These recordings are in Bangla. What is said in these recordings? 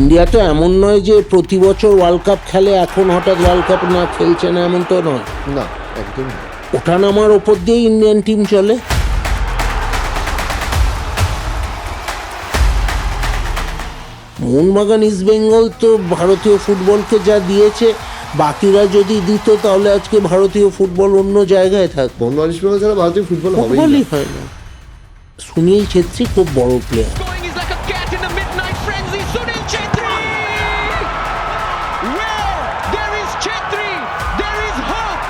ইন্ডিয়া তো এমন নয় যে প্রতি বছর ওয়ার্ল্ড কাপ খেলে, এখন হঠাৎ ওয়ার্ল্ড কাপ না খেলছে না, এমন তো নয়। না, একদম না। ওঠানামার ওপর দিয়ে ইন্ডিয়ান টিম চলে। মোহনবাগান ইস্ট বেঙ্গল তো ভারতীয় ফুটবলকে যা দিয়েছে, বাকিরা যদি দিত তাহলে আজকে ভারতীয় ফুটবল অন্য জায়গায় থাকতো। মোহনবাগান ইস্ট বেঙ্গল ছাড়া ভারতীয় ফুটবল হবেই ফুটবলই না। হয় না। সুনীল ছেত্রী খুব বড় player. Going is like a cat in a midnight frenzy. Sunil Chhetri! Where there is Chhetri, there is hope.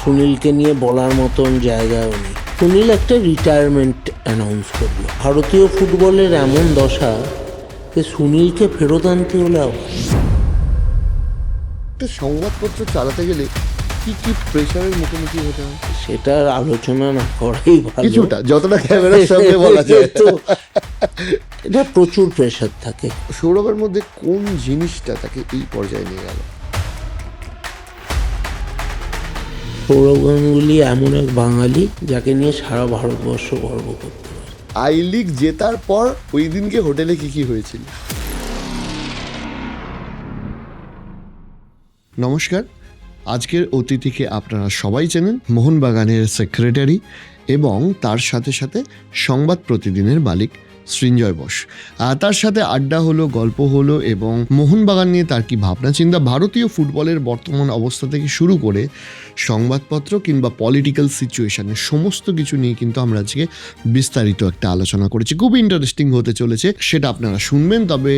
সুনীলকে নিয়ে বলার মতন জায়গাও নেই। সুনীল একটা রিটায়ারমেন্ট অ্যানাউন্স করলো। ভারতীয় ফুটবলের এমন দশা যে সুনীলকে ফেরত আনতে হলে আবার একটা সংবাদপত্র চালাতে গেলে কি কি প্রেশারের মুখোমুখি হতে হয় সেটার আলোচনা না করাই ভালো। কিছুটা, যতটা ক্যামেরার সামনে বলা যায়। তো এটা প্রচুর প্রেশার থাকে। সৌরভের মধ্যে কোন জিনিসটা তাকে এই পর্যায়ে নিয়ে গেল? সৌরভ গাঙ্গুলি এমন এক বাঙালি যাকে নিয়ে সারা ভারতবর্ষ গর্ব করতে পারে। আই লিগ জেতার পর ওই দিনকে হোটেলে কি কি হয়েছিল? নমস্কার, আজকের অতিথিকে আপনারা সবাই চেনেন, মোহনবাগানের সেক্রেটারি এবং তার সাথে সাথে সংবাদ প্রতিদিনের মালিক সৃঞ্জয় বোস। তার সাথে আড্ডা হলো, গল্প হলো এবং মোহনবাগান নিয়ে তার কি ভাবনা চিন্তা, ভারতীয় ফুটবলের বর্তমান অবস্থা থেকে শুরু করে সংবাদপত্র কিংবা পলিটিক্যাল সিচুয়েশনের সমস্ত কিছু নিয়ে কিন্তু আমরা আজকে বিস্তারিত একটা আলোচনা করেছি। খুব ইন্টারেস্টিং হতে চলেছে, সেটা আপনারা শুনবেন। তবে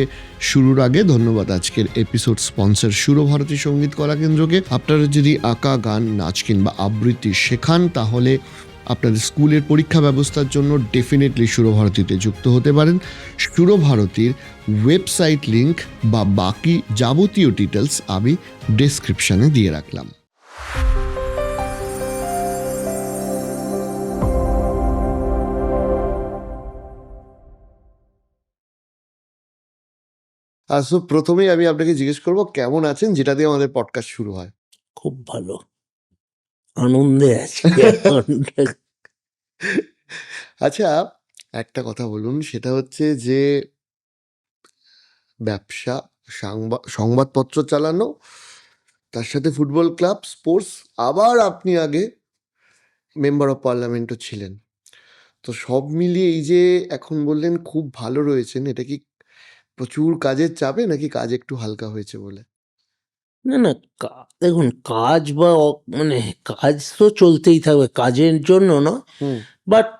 শুরুর আগে ধন্যবাদ আজকের এপিসোড স্পন্সর সুরভারতী সঙ্গীত কলা কেন্দ্রকে। আপনারা যদি আঁকা, গান, নাচ কিংবা আবৃত্তি শেখান তাহলে আপনাদের স্কুলের পরীক্ষা ব্যবস্থার জন্য ডেফিনেটলি সুরভারতীতে যুক্ত হতে পারেন। সুরভারতীর ওয়েবসাইট লিংক বা বাকি যাবতীয় ডিটেলস আমি ডেসক্রিপশনে দিয়ে রাখলাম। সো প্রথমেই আমি আপনাকে জিজ্ঞেস করবো কেমন আছেন, যেটা দিয়ে আমাদের পডকাস্ট শুরু হয়। খুব ভালো, আনন্দে আছি। আচ্ছা, একটা কথা বলুন, সেটা হচ্ছে যে ব্যবসা, সংবাদপত্র চালানো, তার সাথে ফুটবল ক্লাব, স্পোর্টস, আবার আপনি আগে মেম্বার অফ পার্লামেন্টও ছিলেন। তো সব মিলিয়ে এই যে এখন বললেন খুব ভালো রয়েছেন, এটা কি প্রচুর কাজের চাপে নাকি কাজ একটু হালকা হয়েছে বলে? না না, দেখুন, কাজ বা মানে কাজ তো চলতেই থাকবে, কাজের জন্য না। বাট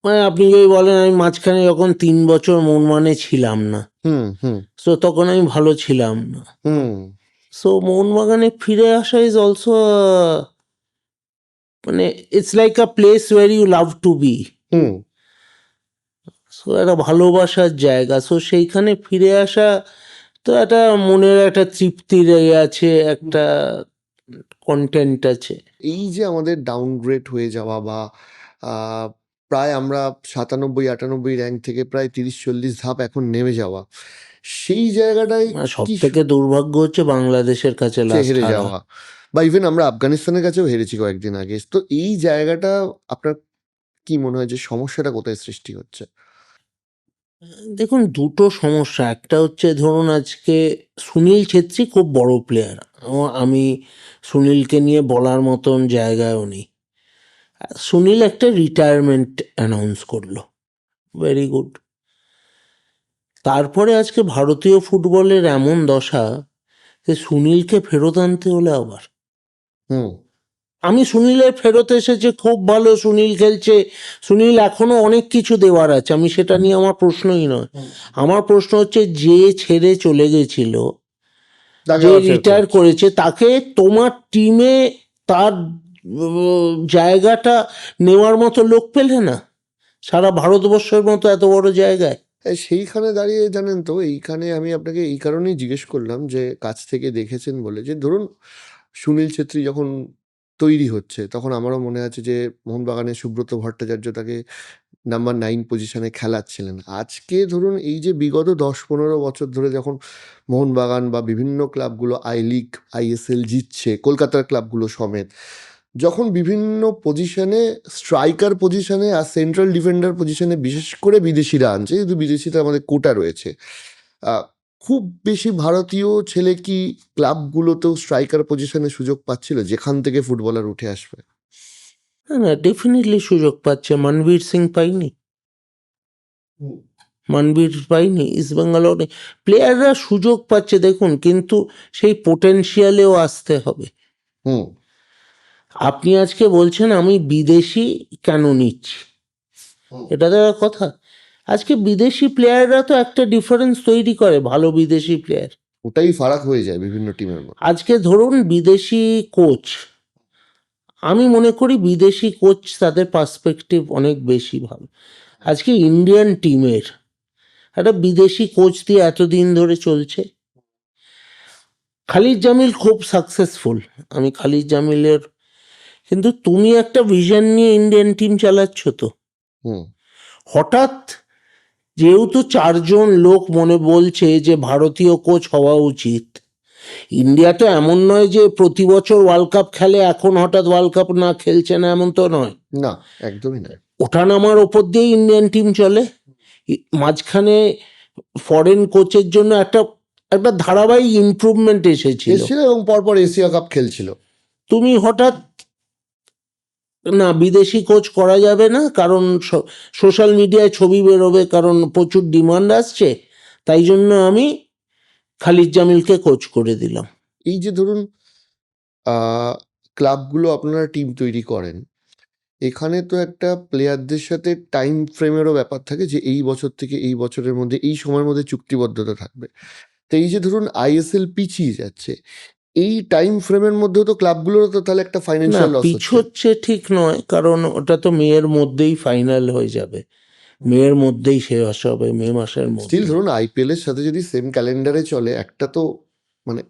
মানে আপনি যদি বলেন, আমি মাঝখানে যখন 3 বছর মোহনবাগানে ছিলাম না, সো তখন আমি ভালো ছিলাম না। সো মোহনবাগানে ফিরে আসা ইজ অলসো মানে it's like a place where you love to be. So একটা ভালোবাসার জায়গা, সো সেইখানে ফিরে আসা তো একটা মনের একটা তৃপ্তির আছে, একটা কন্টেন্ট আছে। এই যে আমাদের ডাউনগ্রেড হয়ে যাওয়া বা প্রায় আমরা 97-98 র্যাঙ্ক থেকে প্রায় 30-40 ধাপ এখন নেমে যাওয়া, সেই জায়গাটায় সব থেকে দুর্ভাগ্য হচ্ছে বাংলাদেশের কাছে হেরে যাওয়া, বা ইভেন আমরা আফগানিস্তানের কাছেও হেরেছি কয়েকদিন আগে। তো এই জায়গাটা আপনার কি মনে হয় যে সমস্যাটা কোথায় সৃষ্টি হচ্ছে? দেখুন, দুটো সমস্যা। একটা হচ্ছে ধরুন আজকে সুনীল ছেত্রী খুব বড় প্লেয়ার, আমি সুনীলকে নিয়ে বলার মতন জায়গায়ও নেই। সুনীল একটা রিটায়ারমেন্ট অ্যানাউন্স করলো, ভেরি গুড। তারপরে আজকে ভারতীয় ফুটবলের এমন দশা যে সুনীলকে ফেরত আনতে হলে আবার আমি সুনীলের ফেরত এসেছে খুব ভালো, সুনীল খেলছে, সুনীল এখনো অনেক কিছু দেওয়ার আছে, আমি সেটা নিয়ে আমার প্রশ্নই নয়। আমার প্রশ্ন হচ্ছে যে ছেড়ে চলে গেছিল, যে রিটায়ার করেছে, তাকে তোমার টিমে তার জায়গাটা নেওয়ার মতো লোক পেলে না সারা ভারতবর্ষের মতো এত বড় জায়গায়। সেইখানে দাঁড়িয়ে জানেন তো, এইখানে আমি আপনাকে এই কারণেই জিজ্ঞেস করলাম যে কাছ থেকে দেখেছেন বলে, যে ধরুন সুনীল ছেত্রী যখন তৈরি হচ্ছে তখন আমারও মনে আছে যে মোহনবাগানের সুব্রত ভট্টাচার্য তাকে নাম্বার 9 পজিশনে খেলাচ্ছিলেন। আজকে ধরুন এই যে বিগত 10-15 বছর ধরে যখন মোহনবাগান বা বিভিন্ন ক্লাবগুলো আই লিগ, ISL জিতছে, কলকাতার ক্লাবগুলো সমেত, যখন বিভিন্ন পজিশনে, স্ট্রাইকার পজিশনে আর সেন্ট্রাল ডিফেন্ডার পজিশনে বিশেষ করে বিদেশিরা আনছে, যেহেতু বিদেশিতে আমাদের কোটা রয়েছে, খুব বেশি ভারতীয় ছেলে কি ক্লাবগুলোতেও স্ট্রাইকার পজিশনে সুযোগ পাচ্ছিল যেখান থেকে ফুটবলার উঠে আসবে? না, ডেফিনেটলি সুযোগ পাচ্ছে। মনবীর সিং পাইনি, মনবীর পাইনি, ইস্ট বেঙ্গলও নেই। প্লেয়াররা সুযোগ পাচ্ছে দেখুন, কিন্তু সেই পোটেনশিয়ালেও আসতে হবে। হুম আপনি আজকে বলছেন আমি বিদেশি কেন নিচ্ছি, এটা দেওয়ার কথা। আজকে বিদেশি প্লেয়াররা তো একটা ডিফারেন্স তৈরি করে, ভালো বিদেশি প্লেয়ার। ওটাই ফারাক হয়ে যায় বিভিন্ন টিমের মধ্যে। আজকে ধরুন বিদেশি কোচ, আমি মনে করি বিদেশি কোচ তাদের পার্সপেক্টিভ অনেক বেশি ভালো। আজকে ইন্ডিয়ান টিমের একটা বিদেশি কোচ দিয়ে এতদিন ধরে চলছে। খালিদ জামিল খুব সাকসেসফুল, আমি খালিদ জামিলের, কিন্তু তুমি একটা ভিশন নিয়ে ইন্ডিয়ান টিম চালাচ্ছ তো। হুম হঠাৎ যেহেতু 4জন লোক মনে বলছে যে ভারতীয় কোচ হওয়া উচিত, ইন্ডিয়া তো এমন নয় যে প্রতি বছর ওয়ার্ল্ড কাপ খেলে, এখন হঠাৎ ওয়ার্ল্ড কাপ না খেলছে না, এমন তো নয়। না, একদমই নয়। ওঠানামার ওপর দিয়ে ইন্ডিয়ান টিম চলে। মাঝখানে ফরেন কোচের জন্য একটা একটা ধারাবাহিক ইমপ্রুভমেন্ট এসেছিল। এসেছিল এবং পরপর এশিয়া কাপ খেলছিল। তুমি হঠাৎ না, বিদেশি কোচ করা যাবে না, কারণ সোশ্যাল মিডিয়ায় ছবি বেরোবে, কারণ প্রচুর ডিমান্ড আসছে, তাই জন্য আমি খালিদ জামিলকে কোচ করে দিলাম। এই যে ধরুন ক্লাবগুলো আপনারা টিম তৈরি করেন, এখানে তো একটা প্লেয়ারদের সাথে টাইম ফ্রেমেরও ব্যাপার থাকে, যে এই বছর থেকে এই বছরের মধ্যে এই সময়ের মধ্যে চুক্তিবদ্ধতা থাকবে। তো এই যে ধরুন আইএসএল পিছিয়ে যাচ্ছে, এই টাইম ফ্রেমের মধ্যেও তো ক্লাবগুলোরও তো তাহলে একটা না, ফাইন্যান্সিয়াল লস হচ্ছে। পিছোচ্ছে ঠিক নয়, কারণ ওটা তো মেয়ের মধ্যেই ফাইনাল হয়ে যাবে, মেয়ের মধ্যেই শেষ হবে, মে মাসের মধ্যে। স্টিল ধরুন আইপিএল এর সাথে যদি সেম ক্যালেন্ডারে চলে, একটা তো মানে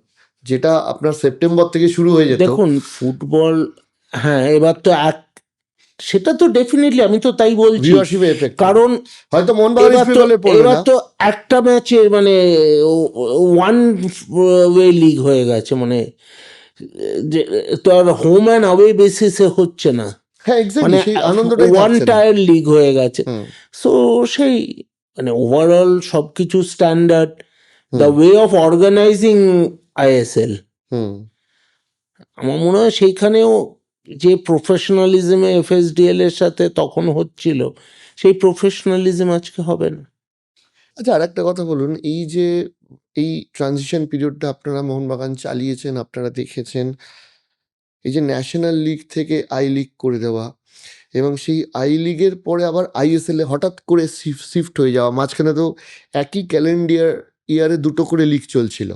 যেটা আপনার সেপ্টেম্বর থেকে শুরু হয়ে যেত। দেখুন ফুটবল, হ্যাঁ এবার তো সেটা তো ডেফিনেটলি, আমি তো তাই বলছি, ভিউয়ারশিপে এফেক্ট, কারণ হয়তো মোহনবাগান ইস্ট বেঙ্গলের পড়বে এবার না। তো একটা ম্যাচে মানে ওয়ান ওয়ে লিগ হয়ে গেছে, মানে যে তো আর হোম অ্যান্ড অ্যাওয়ে বেসিসে হচ্ছে না, হ্যাঁ মানে এক্স্যাক্টলি, সেই আনন্দটাই ওয়ান থাকছে না। টায়ার লিগ হয়ে গেছে। হুম, সো সেই মানে ওভারঅল সবকিছু standard, the hmm, way of organizing ISL, hmm. আমার মনে হয় সেইখানেও যে প্রফেশনালিজমে এফএসডিএল এর সাথে তখন হচ্ছিল, সেই প্রফেশনালিজম আজকে হবে না। আচ্ছা, আর একটা কথা বলুন, এই যে এই ট্রানজিশন পিরিয়ডটা আপনারা মোহনবাগান চালিয়েছেন, আপনারা দেখেছেন, এই যে ন্যাশনাল লিগ থেকে আই লিগ করে দেওয়া এবং সেই আই লিগের পরে আবার আইএসএল এ হঠাৎ করে শিফট হয়ে যাওয়া, মাঝখানে তো একই ক্যালেন্ডার ইয়ারে দুটো করে লিগ চলছিল,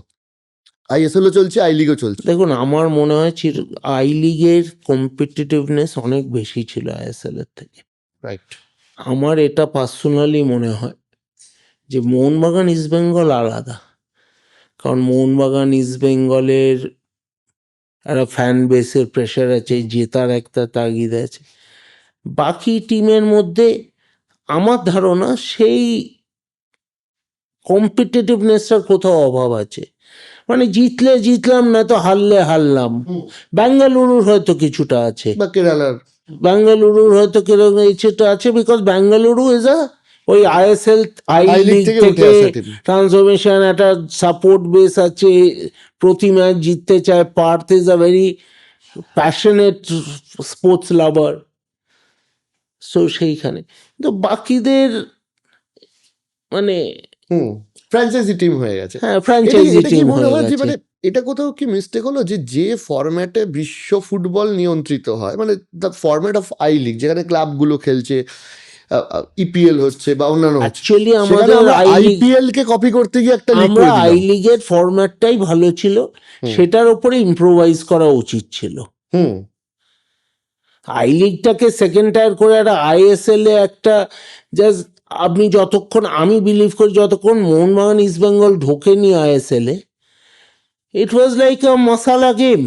আইএসএলও চলছে, আই লিগও চলছে। দেখুন আমার মনে হয় আই লিগের কম্পিটিটিভনেস অনেক বেশি ছিল আইএসএল এর থেকে। রাইট। আমার এটা পার্সোনালি মনে হয় যে মোহনবাগান ইস্ট বেঙ্গল আলাদা, কারণ মোহনবাগান ইস্ট বেঙ্গলের একটা ফ্যান বেসের প্রেশার আছে, জেতার একটা তাগিদ আছে। বাকি টিমের মধ্যে আমার ধারণা সেই কম্পিটিটিভনেসটার কোথাও অভাব আছে, মানে জিতলে জিতলাম, না তো হারলে হারলাম। বেঙ্গালুরুর হয়তো কিছুটা আছে, বা কেরালার বেঙ্গালুরুর হয়তো কিরকম কিছুটা আছে, বিকজ বেঙ্গালুরু ইজ ওই ISL I I league league থেকে উঠে থেকে আসা টিম। ট্রান্সফরমেশন, একটা সাপোর্ট বেস আছে, প্রতি ম্যাচ জিততে চায়। Partha is a very passionate sports lover, so সেইখানে। কিন্তু বাকিদের মানে ফ্র্যাঞ্চাইজি টিম হয়ে গেছে। হ্যাঁ ফ্র্যাঞ্চাইজি এটা কি টিম মনে হয়ে হয় যে গেছে। মানে এটা কোথাও কি মিস্টেক হলো, যে ফরম্যাটে বিশ্ব ফুটবল নিয়ন্ত্রিত হয়, মানে the format of I league, যেখানে ক্লাবগুলো খেলছে, ইপিএল হচ্ছে বা অন্যান্য হচ্ছে, অ্যাকচুয়ালি সেখানে আমাদের আমরা I league, IPL K copy করতে গিয়ে একটা লিগ আমরা করে আই দিলাম। লিগের ফরম্যাটটাই ভালো ছিল, সেটার উপরে ইম্প্রোভাইজ করা উচিত ছিল। হুম আই লিগটাকে সেকেন্ড টায়ার করে একটা আইএসএল এ একটা জাস্ট, আপনি যতক্ষণ, আমি বিলিভ করি যতক্ষণ মোহনবাগান ইস্ট বেঙ্গল ঢোকেনি ISL A, it was like a masala game,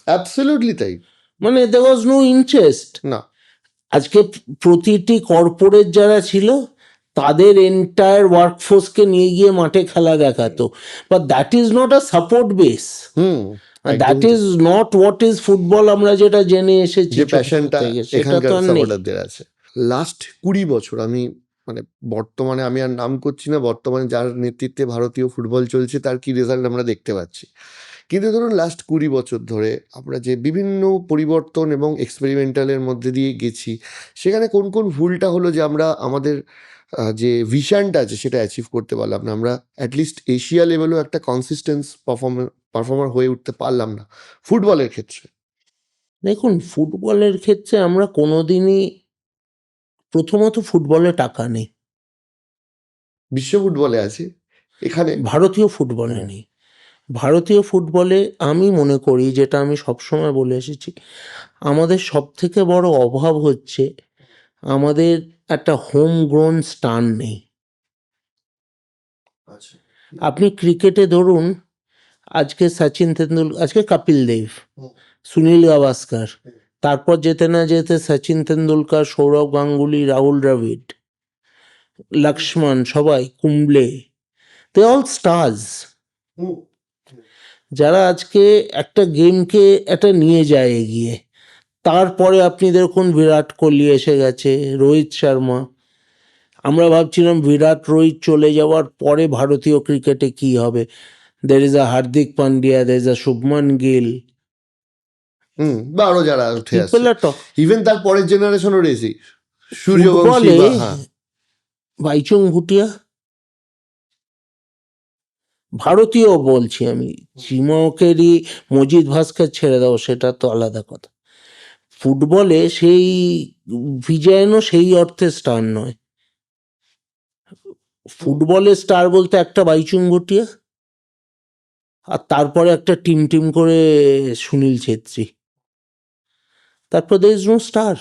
absolutely তাই। মানে দেয়ার ওয়াজ নো ইন্টারেস্ট। না, আজকে প্রতিটি কর্পোরেট যারা ছিল তাদের এন্টায়ার ওয়ার্কফোর্সকে নিয়ে গিয়ে মাঠে খেলা দেখাতো, but that is not a support base. That is not what is football আমরা যেটা জেনে এসেছি যে ছোট প্যাশনটা থেকে, সেটা এখানকার তো আর নেই। সাপোর্টারদের আছে। লাস্ট 20 বছর আমি মানে বর্তমানে আমি আর নাম করছি না, বর্তমানে যার নেতৃত্বে ভারতীয় ফুটবল চলছে তার কি রেজাল্ট আমরা দেখতে পাচ্ছি। কিন্তু ধরুন লাস্ট 20 বছর ধরে আমরা যে বিভিন্ন পরিবর্তন এবং এক্সপেরিমেন্টালের মধ্যে দিয়ে গেছি, সেখানে কোন কোন ভুলটা হলো যে আমরা আমাদের যে ভিশনটা আছে সেটা অ্যাচিভ করতে পারলাম না, আমরা অ্যাটলিস্ট এশিয়া লেভেলেও একটা কনসিস্টেন্স পারফর্মার হয়ে উঠতে পারলাম না ফুটবলের ক্ষেত্রে। দেখুন, ফুটবলের ক্ষেত্রে আমরা কোনোদিনই, প্রথমত ফুটবলে টাকা নেই, বিশ্ব ফুটবলে আছে, এখানে ভারতীয় ফুটবলে হ্যাঁ। নেই। ভারতীয় ফুটবলে আমি মনে করি, যেটা আমি সবসময় বলে এসেছি, আমাদের সব থেকে বড় অভাব হচ্ছে আমাদের একটা হোম গ্রোন স্টার নেই। আচ্ছা। আপনি ক্রিকেটে ধরুন, আজকে সচিন তেন্ডুলকর, আজকে কপিল দেব, হুম। সুনীল গাভাস্কার, তারপর যেতে না যেতে সচিন তেন্ডুলকর, সৌরভ গাঙ্গুলি, রাহুল দ্রাবিড়, লক্ষ্মণ, সবাই, কুম্বলে, দে অল স্টার্স, যারা আজকে একটা গেমকে একটা নিয়ে যায় এগিয়ে। তারপরে আপনি দেখুন বিরাট কোহলি এসে গেছে, রোহিত শর্মা। আমরা ভাবছিলাম বিরাট রোহিত চলে যাওয়ার পরে ভারতীয় ক্রিকেটে কি হবে। দের is a Hardik Pandya, there is আ শুভমান গিল, বা আরো যারা উঠে আসছে, পিপল আর টক। ইভেন তার পরের জেনারেশনও রয়েছে, সূর্যবংশী ফুটবলে বা হ্যাঁ বাইচুং ভুটিয়া, ভারতীয় বলছি আমি, চিমকেরই মজিদ ভাস্কর ছেড়ে দাও, সেটা তো আলাদা কথা। ফুটবলে সেই ভিজায়নও সেই অর্থে স্টার নয়। ফুটবলের স্টার বলতে একটা বাইচুং ভুটিয়া, আর তারপরে একটা টিম টিম করে সুনীল ছেত্রী, তারপর দের ইজ নো স্টার।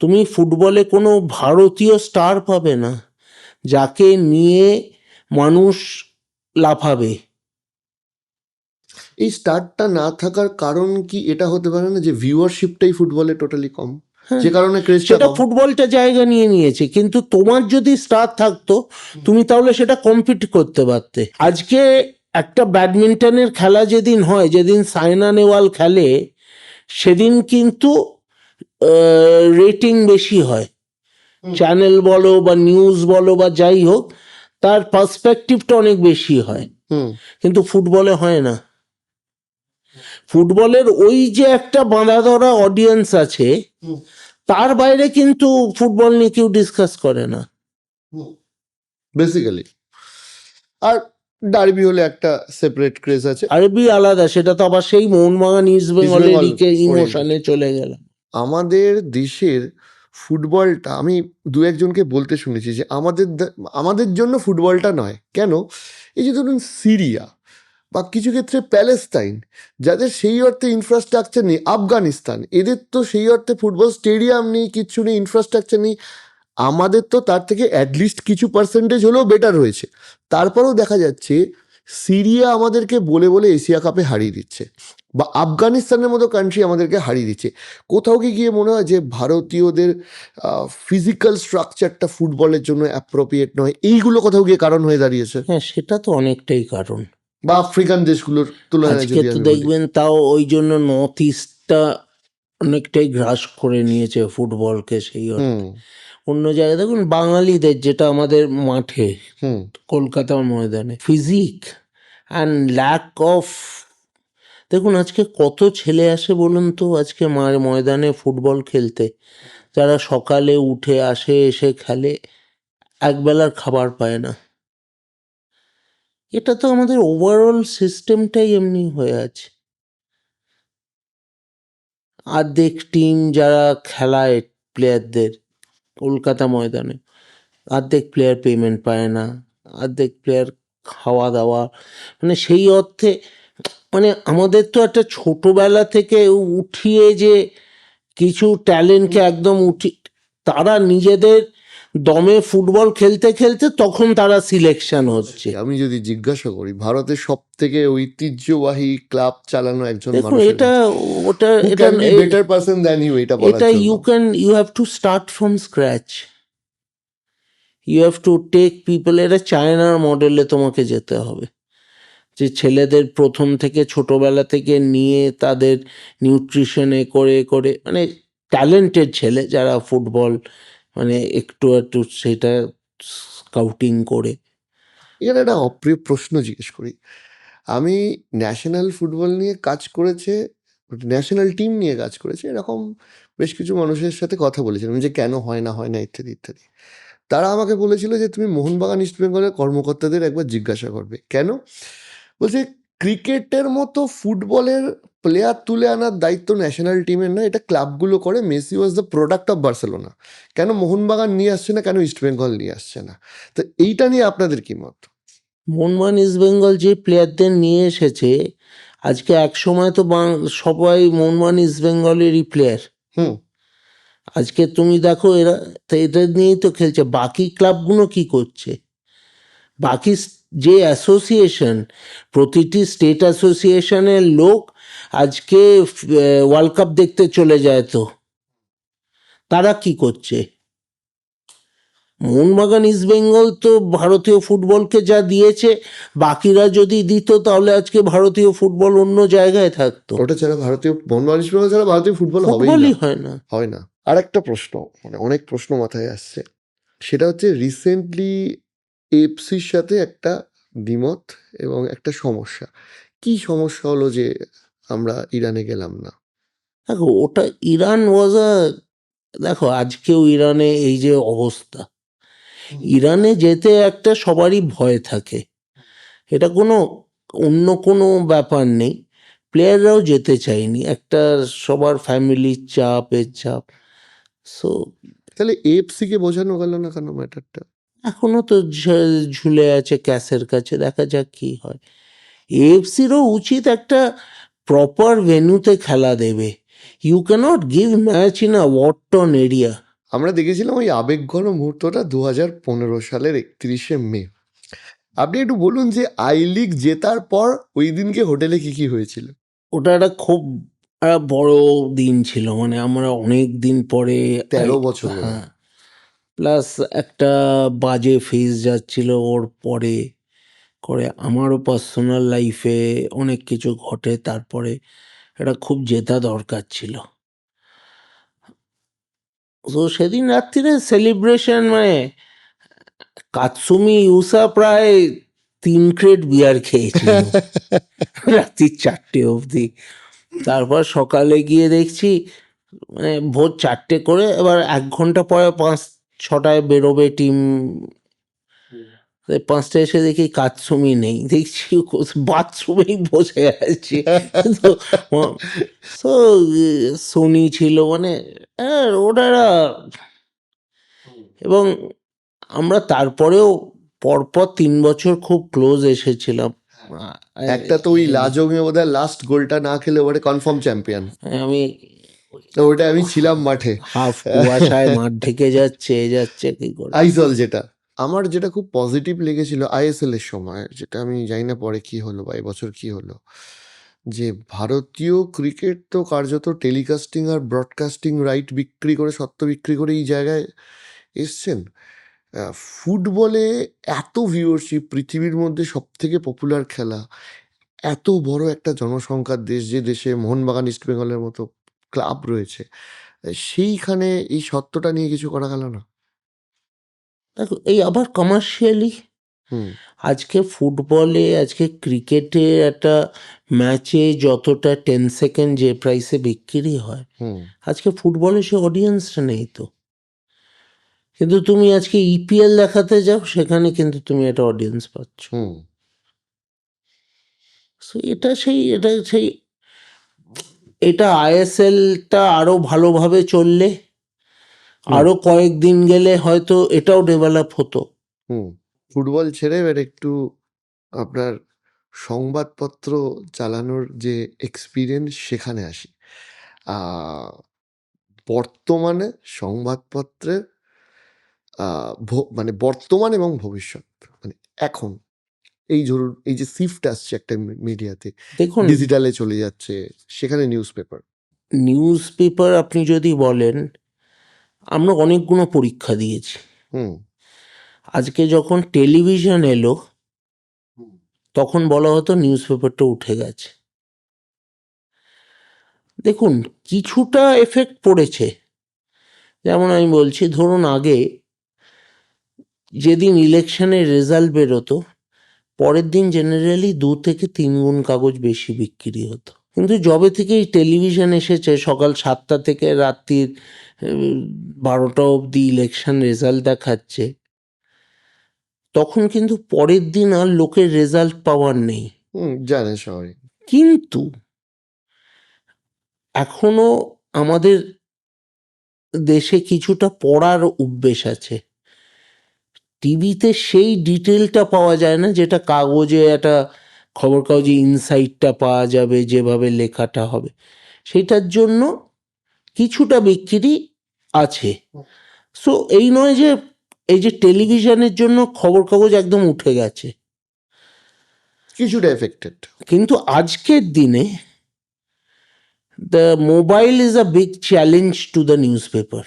তুমি ফুটবলে কোনো ভারতীয় স্টার পাবে না যাকে নিয়ে মানুষ লাফাবে। এই স্টারটা না থাকার কারণ কি এটা হতে পারে না যে ভিউয়ারশিপটাই ফুটবলে টোটালি কম, হ্যাঁ, যে কারণে ক্রেজটা সেটা কম? ফুটবলটা জায়গা নিয়ে নিয়েছে, কিন্তু তোমার যদি স্টার থাকতো তুমি তাহলে সেটা কম্পিট করতে পারতে। আজকে একটা ব্যাডমিন্টনের খেলা যেদিন হয়, যেদিন সাইনা নেওয়াল খেলে, সেদিন কিন্তু রেটিং বেশি হয়। চ্যানেল বলো বা নিউজ বলো বা যাই হোক, তার পার্সপেক্টিভটা অনেক বেশি হয়, হুম কিন্তু ফুটবলে হয় না। ফুটবলের ওই যে একটা বাঁধা ধরা অডিয়েন্স আছে, তার বাইরে কিন্তু ফুটবল নিয়ে কেউ ডিসকাস করে না। বেসিক্যালি। আর ডার্বি হলে একটা সেপারেট ক্রেজ আছে। আরবি আলাদা, সেটা তো আবার সেই মোহনবাগান ইস্ট বেঙ্গলের বেঙ্গল দিকে ইমোশনে চলে গেলাম। আমাদের দেশের ফুটবলটা আমি দু একজনকে বলতে শুনেছি যে আমাদের জন্য ফুটবলটা নয়। কেন? এই যে ধরুন সিরিয়া বা কিছু ক্ষেত্রে প্যালেস্তাইন, যাদের সেই অর্থে ইনফ্রাস্ট্রাকচার নেই, আফগানিস্তান, এদের তো সেই অর্থে ফুটবল স্টেডিয়াম নেই, কিচ্ছু নেই, ইনফ্রাস্ট্রাকচার নেই। আমাদের তো তার থেকে অ্যাটলিস্ট কিছু পার্সেন্টেজ হলেও বেটার হয়েছে। তারপরেও দেখা যাচ্ছে সিরিয়া আমাদেরকে বলে বলে এশিয়া কাপে হারিয়ে দিচ্ছে, বা আফগানিস্তানের মতো কান্ট্রি আমাদেরকে হারিয়ে দিচ্ছে। কোথাও কি গিয়ে মনে হয় যে ভারতীয়দের ফিজিক্যাল স্ট্রাকচারটা ফুটবলের জন্য অ্যাপ্রোপ্রিয়েট নয়, এইগুলো কোথাও গিয়ে কারণ হয়ে দাঁড়িয়েছে? হ্যাঁ, সেটা তো অনেকটাই কারণ। বা আফ্রিকান দেশগুলোর তুলনায় আজকে যদি তো আমি বলি। দেখবেন, তাও ওই জন্য নর্থ ইস্টটা অনেকটাই গ্রাস করে নিয়েছে ফুটবলকে সেই অর্থে। হুম অন্য জায়গায় দেখুন, বাঙালিদের, যেটা আমাদের মাঠে হুম কলকাতার ময়দানে ফিজিক অ্যান্ড ল্যাক অফ, দেখুন আজকে কত ছেলে আসে বলুন তো আজকে ময়দানে ফুটবল খেলতে, যারা সকালে উঠে আসে, এসে খেলে, একবেলার খাবার পায় না। এটা তো আমাদের ওভারঅল সিস্টেমটাই এমনি হয়ে আছে। অর্ধেক টিম যারা খেলায় প্লেয়ারদের কলকাতা ময়দানে, অর্ধেক প্লেয়ার পেমেন্ট পায় না, অর্ধেক প্লেয়ার খাওয়া দাওয়া, মানে সেই অর্থে, মানে আমাদের তো একটা ছোটবেলা থেকে উঠিয়ে যে কিছু ট্যালেন্টকে একদম তারা নিজেদের দমে ফুটবল খেলতে খেলতে তখন তারা সিলেকশন হচ্ছে। আমি যদি জিজ্ঞাসা করি ভারতের সব থেকে ঐতিহ্যবাহী ক্লাব চালানো একজন দেখুন, মানুষের এটা ওটা who এটা can be better person than you, এটা বলার এটা জন্য। You have to start from scratch, you have to take people. এটা চায়নার মডেলে তোমাকে যেতে হবে। যে ছেলেদের প্রথম থেকে ছোটবেলা থেকে নিয়ে তাদের নিউট্রিশনে করে করে মানে ট্যালেন্টেড ছেলে যারা ফুটবল মানে একটু একটু সেটা স্কাউটিং করে। এখানে একটা অপ্রিয় প্রশ্ন জিজ্ঞেস করি। আমি ন্যাশনাল ফুটবল নিয়ে কাজ করেছে, ন্যাশনাল টিম নিয়ে কাজ করেছে এরকম বেশ কিছু মানুষের সাথে কথা বলেছিলাম যে কেন হয় না ইত্যাদি ইত্যাদি। তারা আমাকে বলেছিল যে তুমি মোহনবাগান ইস্ট বেঙ্গলের কর্মকর্তাদের একবার জিজ্ঞাসা করবে। কেন? বলছে ক্রিকেটের মতো ফুটবলের প্লেয়ার তুলে আনার দায়িত্ব ন্যাশনাল টিমের না, এটা ক্লাবগুলো করে। Messi was the product of Barcelona. কেন মোহনবাগান নিয়ে আসছে না, কেন ইস্ট বেঙ্গল নিয়ে আসছে না? তো এইটা নিয়ে আপনাদের কি মত? মোহনবাগান ইস্ট বেঙ্গল যে প্লেয়ারদের নিয়ে এসেছে আজকে এক সময় তো সবাই মোহনবাগান ইস্ট বেঙ্গলেরই প্লেয়ার। হুম। আজকে তুমি দেখো এরা তো এদের নিয়েই তো খেলছে। বাকি ক্লাবগুলো কি করছে? বাকি যে অ্যাসোসিয়েশন, প্রতিটি স্টেট অ্যাসোসিয়েশনের লোক আজকে ওয়ার্ল্ড কাপ দেখতে চলে যায়, তো তারা কি করছে? মোহনবাগান ইস্ট বেঙ্গল তো ভারতীয় ফুটবলকে যা দিয়েছে, বাকিরা যদি দিত তাহলে আজকে ভারতীয় ফুটবল অন্য জায়গায় থাকতো। ওটা ছাড়া ভারতীয় মোহনবাগান ইস্ট বেঙ্গল ছাড়া ভারতীয় ফুটবল হবেই ফুটবলই না, হয় না। হয় না। আর একটা প্রশ্ন, মানে অনেক প্রশ্ন মাথায় আসছে, সেটা হচ্ছে রিসেন্টলি এফসির সাথে একটা দ্বিমত এবং একটা সমস্যা। কি সমস্যা হলো যে আমরা ইরানে গেলাম না? দেখো ওটা ইরান দেখো আজকেও ইরানে এই যে অবস্থা, ইরানে যেতে একটা সবারই ভয় থাকে, এটা অন্য কোনো ব্যাপার নেই। প্লেয়াররাও যেতে চায়নি, একটা সবার ফ্যামিলির চাপ, এর চাপ। সো তাহলে এফসি কে বোঝানো গেল না কেন ম্যাটারটা? এখনো তো ঝুলে আছে ক্যাসের কাছে, দেখা যাক কি হয়। এএফসিরও উচিত একটা প্রপার ভেন্যুতে খেলা দেবে। You cannot give match in a war torn area. আমরা দেখেছিলাম ওই আবেগঘন মুহূর্তটা 2015 সালের 31শে মে। আপনি একটু বলুন যে আই লিগ জেতার পর ওই দিনকে হোটেলে কি কি হয়েছিল? ওটা একটা খুব বড় দিন ছিল, মানে আমরা অনেক দিন পরে 13 বছর হলো। হ্যাঁ, প্লাস একটা বাজে ফেজ যাচ্ছিল ওর পরে করে আমারও পার্সোনাল লাইফে অনেক কিছু ঘটে, তারপরে এটা খুব জেতা দরকার ছিল। তো সেদিন রাত্রিরে সেলিব্রেশন, মানে কাতসুমি ইউসা প্রায় 3 ক্রেট বিয়ার খেয়েছিল রাত্রি 4টে অবধি। তারপর সকালে গিয়ে দেখছি মানে ভোর 4টে করে, এবার 1 ঘন্টা পরে 5-6টায় বেরোবে টিম। 5টায় এসে দেখি কাতসুমি নেই, দেখছি বাথরুমেই বসে আছে। তো সোনি ছিল, মানে ওটা এবং আমরা তারপরেও পরপর 3 বছর খুব ক্লোজ এসেছিলাম। একটা তো ওই লাজংয়ে বোধহয় লাস্ট গোলটা না খেলে ওটা কনফার্ম চ্যাম্পিয়ন। আমি ওটা আমি ছিলাম মাঠে, হাফ কুয়াশায় মাঠ ঢেকে যাচ্ছে কি করে। আইজল যেটা আমার যেটা খুব পজিটিভ লেগেছিল আইএসএল এর সময়, যেটা আমি জানি না পরে কি হলো বা এবছর কি হলো, যে ভারতীয় ক্রিকেট তো কার্যত টেলিকাস্টিং আর ব্রডকাস্টিং রাইট বিক্রি করে, সত্ত্ব বিক্রি করে এই জায়গায় এসছেন। ফুটবলে এত ভিউয়ারশিপ, পৃথিবীর মধ্যে সব থেকে পপুলার খেলা, এত বড় একটা জনসংখ্যার দেশ, যে দেশে মোহনবাগান ইস্ট বেঙ্গলের মতো ক্লাব রয়েছে, সেইখানে এই সত্যটা নিয়ে কিছু করা গেল না। দেখো এই আবার কমার্শিয়ালি হুম আজকে ফুটবলে, আজকে ক্রিকেটে একটা ম্যাচে যতটা 10 সেকেন্ড যে প্রাইসে বিক্রি হয়, হুম আজকে ফুটবলে সে অডিয়েন্সটা নেই তো। কিন্তু তুমি আজকে ইপিএল দেখাতে যাও, সেখানে কিন্তু তুমি একটা অডিয়েন্স পাচ্ছ। হুম সো এটা আইএসএলটা আরো ভালোভাবে চললে, আরো কয়েকদিন গেলে হয়তো এটাও ডেভেলপ হতো। হুম ফুটবল ছেড়ে এবার একটু আপনার সংবাদপত্র চালানোর যে এক্সপিরিয়েন্স সেখানে আসি। বর্তমানে সংবাদপত্রের মানে বর্তমান এবং ভবিষ্যৎ, মানে এখন এই ধরুন এই যে শিফট আসছে একটা মিডিয়াতে, দেখুন, ডিজিটালে চলে যাচ্ছে, সেখানে নিউজ পেপার আপনি যদি বলেন, আমরা অনেকগুলো পরীক্ষা দিয়েছি। হুম আজকে যখন টেলিভিশন এলো, তখন বলা হতো নিউজ পেপারটা উঠে গেছে। দেখুন, কিছুটা এফেক্ট পড়েছে। যেমন আমি বলছি, ধরুন আগে যেদিন ইলেকশনের রেজাল্ট বেরোতো, পরের দিন জেনারেলি 2 থেকে 3 গুণ কাগজ বেশি বিক্রি হতো। কিন্তু যবে থেকে এই টেলিভিশন এসেছে, সকাল 7টা থেকে রাত্রির 12টা অবধি ইলেকশন রেজাল্ট দেখাচ্ছে, তখন কিন্তু পরের দিন আর লোকের রেজাল্ট পাওয়ার নেই। জানে সবাই। কিন্তু এখনো আমাদের দেশে কিছুটা পড়ার অভ্যেস আছে। টিভিতে সেই ডিটেলটা পাওয়া যায় না যেটা কাগজে, একটা খবর কাগজে ইনসাইটটা পাওয়া যাবে, যেভাবে লেখাটা হবে। সেটার জন্য কিছুটা বিক্রি আছে। সো এই নয় যে এই যে টেলিভিশনের জন্য খবর কাগজ একদম উঠে গেছে। কিছুটা এফেক্টেড। কিন্তু আজকের দিনে the mobile is a big challenge to the news paper.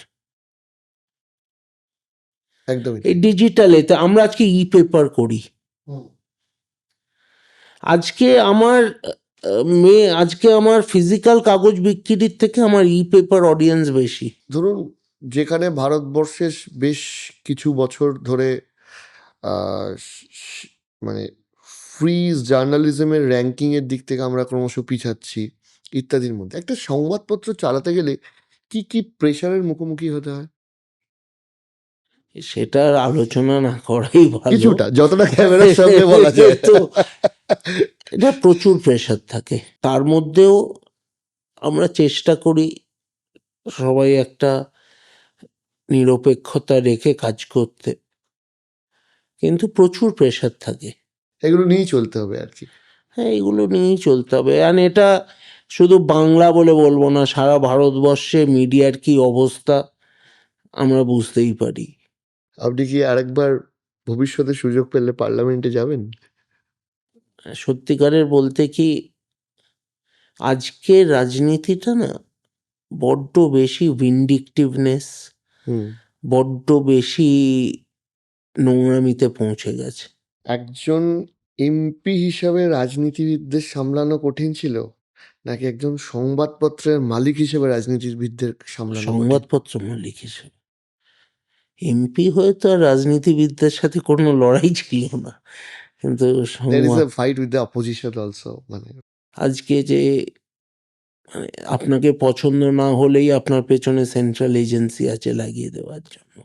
একদমই এই ডিজিটাল এতে আমরা আজকে ই পেপার করি। আজকে আমার ফিজিক্যাল কাগজ বিক্রির থেকে আমার ই পেপার অডিয়েন্স বেশি। ধরুন, যেখানে ভারতবর্ষের বেশ কিছু বছর ধরে মানে ফ্রি জার্নালিজমের র্যাঙ্কিংয়ের দিক থেকে আমরা ক্রমশ পিছাচ্ছি ইত্যাদির মধ্যে, একটা সংবাদপত্র চালাতে গেলে কি কি প্রেশারের মুখোমুখি হতে হয়? সেটার আলোচনা না করাই ভালো। কিছুটা, যতটা ক্যামেরার সামনে বলা যায়। তো এটা প্রচুর প্রেশার থাকে। তার মধ্যেও আমরা চেষ্টা করি সবাই একটা নিরপেক্ষতা রেখে কাজ করতে, কিন্তু প্রচুর প্রেশার থাকে। এগুলো নিয়েই চলতে হবে আর কি। হ্যাঁ, এগুলো নিয়েই চলতে হবে। আর এটা শুধু বাংলা বলে বলবো না, সারা ভারতবর্ষে মিডিয়ার কি অবস্থা আমরা বুঝতেই পারি। আপনি কি আরেকবার ভবিষ্যতে সুযোগ পেলে পার্লামেন্টে যাবেন? সত্যিকারের বলতে কি, আজকের রাজনীতিটা না বড্ড বেশি ভিন্ডিকটিভনেস, বড্ড বেশি নোংরামিতে পৌঁছে গেছে। একজন এমপি হিসাবে রাজনীতিবিদদের সামলানো কঠিন ছিল, নাকি একজন সংবাদপত্রের মালিক হিসেবে রাজনীতিবিদদের সামলানো কঠিন? সংবাদপত্র মালিক হিসেবে। এমপি হয়ে তো আর রাজনীতিবিদদের সাথে কোনো লড়াই ছিল না, কিন্তু There is a fight with the opposition also, মানে আজকে যে আপনাকে পছন্দ না হলেই আপনার পেছনে সেন্ট্রাল এজেন্সি আছে লাগিয়ে দেওয়ার জন্য,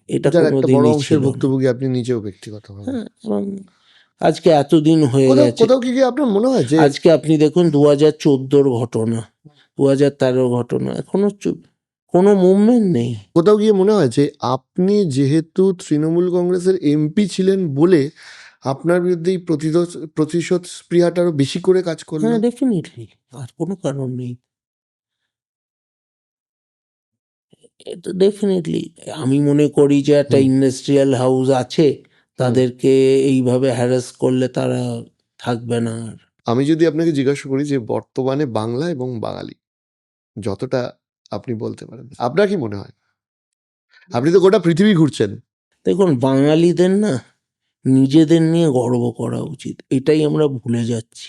এটা যার একটা বড় কোনোদিনই অংশের ছিল না। ভুক্তভোগী আপনি নিজেও ব্যক্তিগতভাবে। হ্যাঁ, এবং আজকে এতদিন হয়ে কোথাও গেছে। কোথাও কি আপনার মনে হয় যে আজকে আপনি দেখুন 2014 ঘটনা, 2013 ঘটনা, এখনো কোনো মুভমেন্ট নেই। কোথাও গিয়ে মনে হয় যে আপনি যেহেতু তৃণমূল কংগ্রেসের এমপি ছিলেন বলে আপনার বিরুদ্ধে এই প্রতিশোধ স্পৃহাটা আরো বেশি করে কাজ করলো? হ্যাঁ, ডেফিনেটলি, আর কোনো কারণ নেই। এটা ডেফিনেটলি আমি মনে করি যে একটা ইন্ডাস্ট্রিয়াল হাউস আছে, তাদেরকে এইভাবে হ্যারাস করলে তারা থাকবে না আর। আমি যদি আপনাকে জিজ্ঞাসা করি যে বর্তমানে বাংলা এবং বাঙালি যতটা আপনি বলতে পারেন, আপনার কি মনে হয়? আপনি তো গোটা পৃথিবী ঘুরছেন। দেখুন, বাঙালিদের না নিজেদের নিয়ে গর্ব করা উচিত, এটাই আমরা ভুলে যাচ্ছি।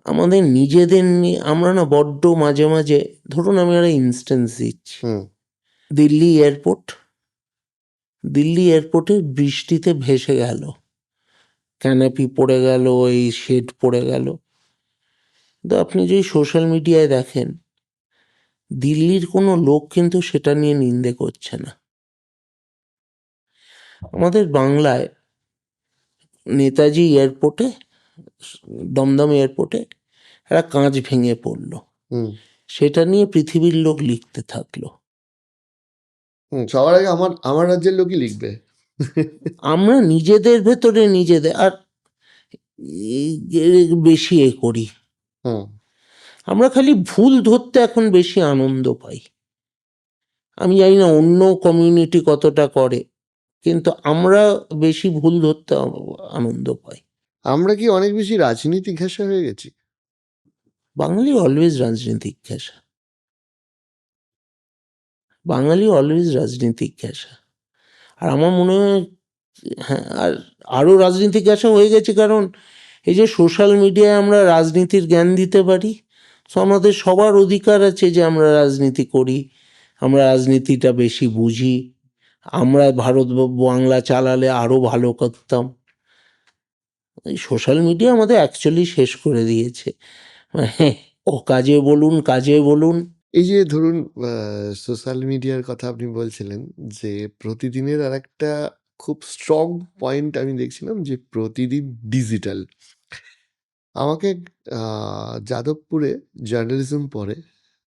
আমাদের নিজেদের নিয়ে আমরা না বড্ড মাঝে মাঝে, ধরুন আমি একটা ইনস্ট্যান্স দিচ্ছি, দিল্লি এয়ারপোর্টে বৃষ্টিতে ভেসে গেল, ক্যানাপি পড়ে গেল, এই শেড পড়ে গেল। তো আপনি যদি সোশ্যাল মিডিয়ায় দেখেন, দিল্লির কোনো লোক কিন্তু সেটা নিয়ে নিন্দে করছে না। আমাদের বাংলায় নেতাজি এয়ারপোর্টে, দমদম এয়ারপোর্টে একটা কাঁচ ভেঙে পড়লো, সেটা নিয়ে পৃথিবীর লোক লিখতে থাকলো। সবার আগে আমার রাজ্যের লোকই লিখবে। আমরা নিজেদের ভেতরে নিজেদের আর বেশি করি। আমরা খালি ভুল ধরতে এখন বেশি আনন্দ পাই। আমি জানি না অন্য কমিউনিটি কতটা করে, কিন্তু আমরা বেশি ভুল ধরতে আনন্দ পাই। আমরা কি অনেক বেশি রাজনীতি ঘেঁষা হয়ে গেছি? বাঙালি অলওয়েজ রাজনীতিক ঘেঁষা, বাঙালি অলওয়েজ রাজনীতিক ঘেঁষা। আর আমার মনে হয় হ্যাঁ, আর আরও রাজনীতি গ্যাসা হয়ে গেছে, কারণ এই যে সোশ্যাল মিডিয়ায় আমরা রাজনীতির জ্ঞান দিতে পারি, তো আমাদের সবার অধিকার আছে যে আমরা রাজনীতি করি, আমরা রাজনীতিটা বেশি বুঝি, আমরা বাংলা চালালে আরও ভালো করতাম। এই সোশ্যাল মিডিয়া আমাদের অ্যাকচুয়ালি শেষ করে দিয়েছে, মানে কাজে বলুন। এই যে ধরুন সোশ্যাল মিডিয়ার কথা আপনি বলছিলেন, যে প্রতিদিনের আর একটা খুব স্ট্রং পয়েন্ট আমি দেখছিলাম, যে প্রতিদিন ডিজিটাল। আমাকে যাদবপুরে জার্নালিজম পড়ে,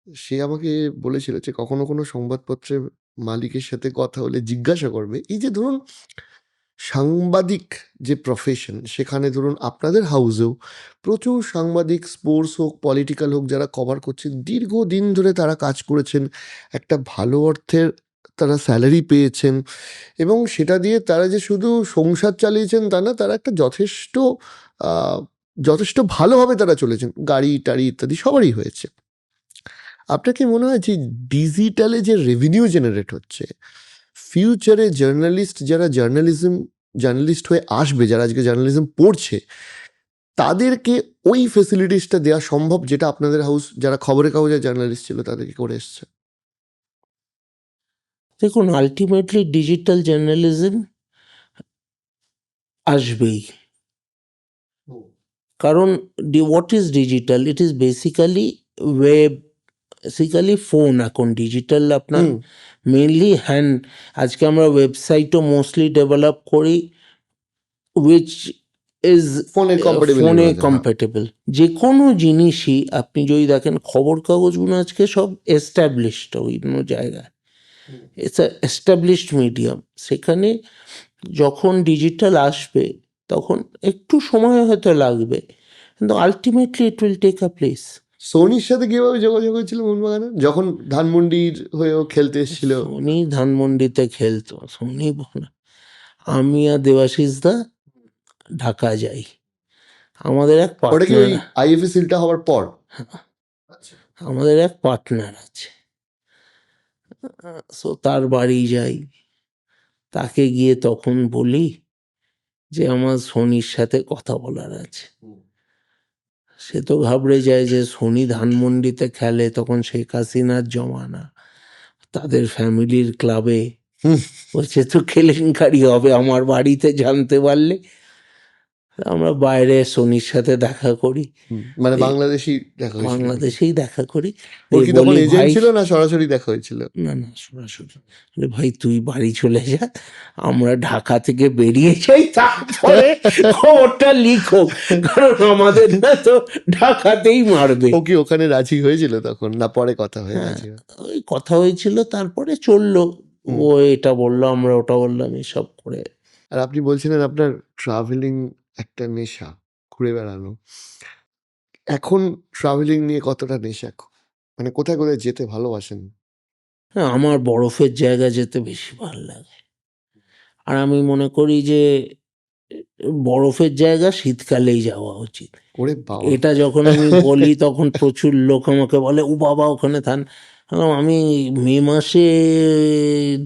সে আমাকে বলেছিল যে কখনো কোনো সংবাদপত্রের মালিকের সাথে কথা হলে জিজ্ঞাসা করবে, এই যে ধরুন সাংবাদিক যে প্রফেশন, সেখানে ধরুন আপনাদের হাউসেও প্রচুর সাংবাদিক, স্পোর্টস হোক, পলিটিক্যাল হোক, যারা কভার করছেন, দীর্ঘদিন ধরে তারা কাজ করেছেন, একটা ভালো অর্থের তারা স্যালারি পেয়েছেন, এবং সেটা দিয়ে তারা যে শুধু সংসার চালিয়েছেন তা না, তারা একটা যথেষ্ট ভালোভাবে তারা চলেছেন, গাড়ি টাড়ি ইত্যাদি সবারই হয়েছে। আপনার কি মনে হয় যে ডিজিটালে যে রেভিনিউ জেনারেট হচ্ছে, ফিউচারে যারা জার্নালিস্ট হয়ে আসবে, যারা আজকে জার্নালিজম পড়ছে, তাদেরকে ওই ফেসিলিটিসটা দেওয়া সম্ভব, যেটা আপনাদের হাউস যারা খবরের কাগজের জার্নালিস্ট ছিল তাদেরকে করে এসছে? দেখুন, আলটিমেটলি ডিজিটাল জার্নালিজম আসবেই, কারণ what is digital? It is basically phone. এখন ডিজিটাল আপনার মেনলি হ্যান্ড। আজকে আমরা ওয়েবসাইটও মোস্টলি ডেভেলপ করি উইচ ইজ ফোনে কম্প্যাটেবল। যে কোনো জিনিসই আপনি যদি দেখেন, খবর কাগজগুলো আজকে সব এস্টাবলিশড অন্য জায়গায়, ইটস এস্টাবলিশড মিডিয়াম। সেখানে যখন ডিজিটাল আসবে তখন একটু সময় হয়তো লাগবে, কিন্তু ultimately it will take a place. সোনির সাথে কিভাবে যোগাযোগ হয়েছিল মোহনবাগানের, যখন ধানমন্ডির হয়েও খেলতে এসেছিল? সোনি ধানমন্ডিতে খেলতো, সোনি আমি আর দেবাশিস দা ঢাকা যাই, আমাদের এক ওটা কি ওই পার্টনার আইএফএ সিলটা হওয়ার পর? আছে, সো তার বাড়ি যাই, তাকে গিয়ে তখন বলি যে আমার সোনির সাথে কথা বলার আছে। সে তো ঘাবড়ে যায় যে সোনি ধানমন্ডিতে খেলে, তখন শেখ হাসিনার জমানা, তাদের ফ্যামিলির ক্লাবে, বলছে তো কেলেঙ্কারি হবে আমার বাড়িতে জানতে পারলে। আমরা বাইরে সোনির সাথে দেখা করি, মানে বাংলাদেশি দেখা হয়েছিল? বাংলাদেশেই দেখা করি। ওর কি তখন বলি, এজেন্ট ভাই, ছিল না সরাসরি দেখা হয়েছিল? না সরাসরি, বলে, ভাই তুই বাড়ি চলে যা, আমরা ঢাকা থেকে বেরিয়ে যাই, তারপরে খবরটা লিক হোক, কারণ আমাদের না তো ঢাকাতেই মারবে। ও কি ওখানে রাজি হয়েছিল তখন, না পরে কথা হয়ে হ্যাঁ, রাজি হয়? ওই কথা হয়েছিল, তারপরে চললো, ও এটা বললো, আমরা ওটা বললাম, এসব করে। আর আপনি বলছিলেন আপনার ট্রাভেলিং একটা নেশা, ঘুরে বেড়ানো। এখন ট্রাভেলিং নিয়ে কতটা নেশা, মানে কোথায় কোথায় যেতে ভালোবাসেন? হ্যাঁ, আমার বরফের জায়গা যেতে বেশি ভালো লাগে, আর আমি মনে করি যে বরফের জায়গা শীতকালেই যাওয়া উচিত। ওরে বাবা! এটা যখন আমি বলি তখন প্রচুর লোক আমাকে বলে, ও বাবা ওখানে আমি মে মাসে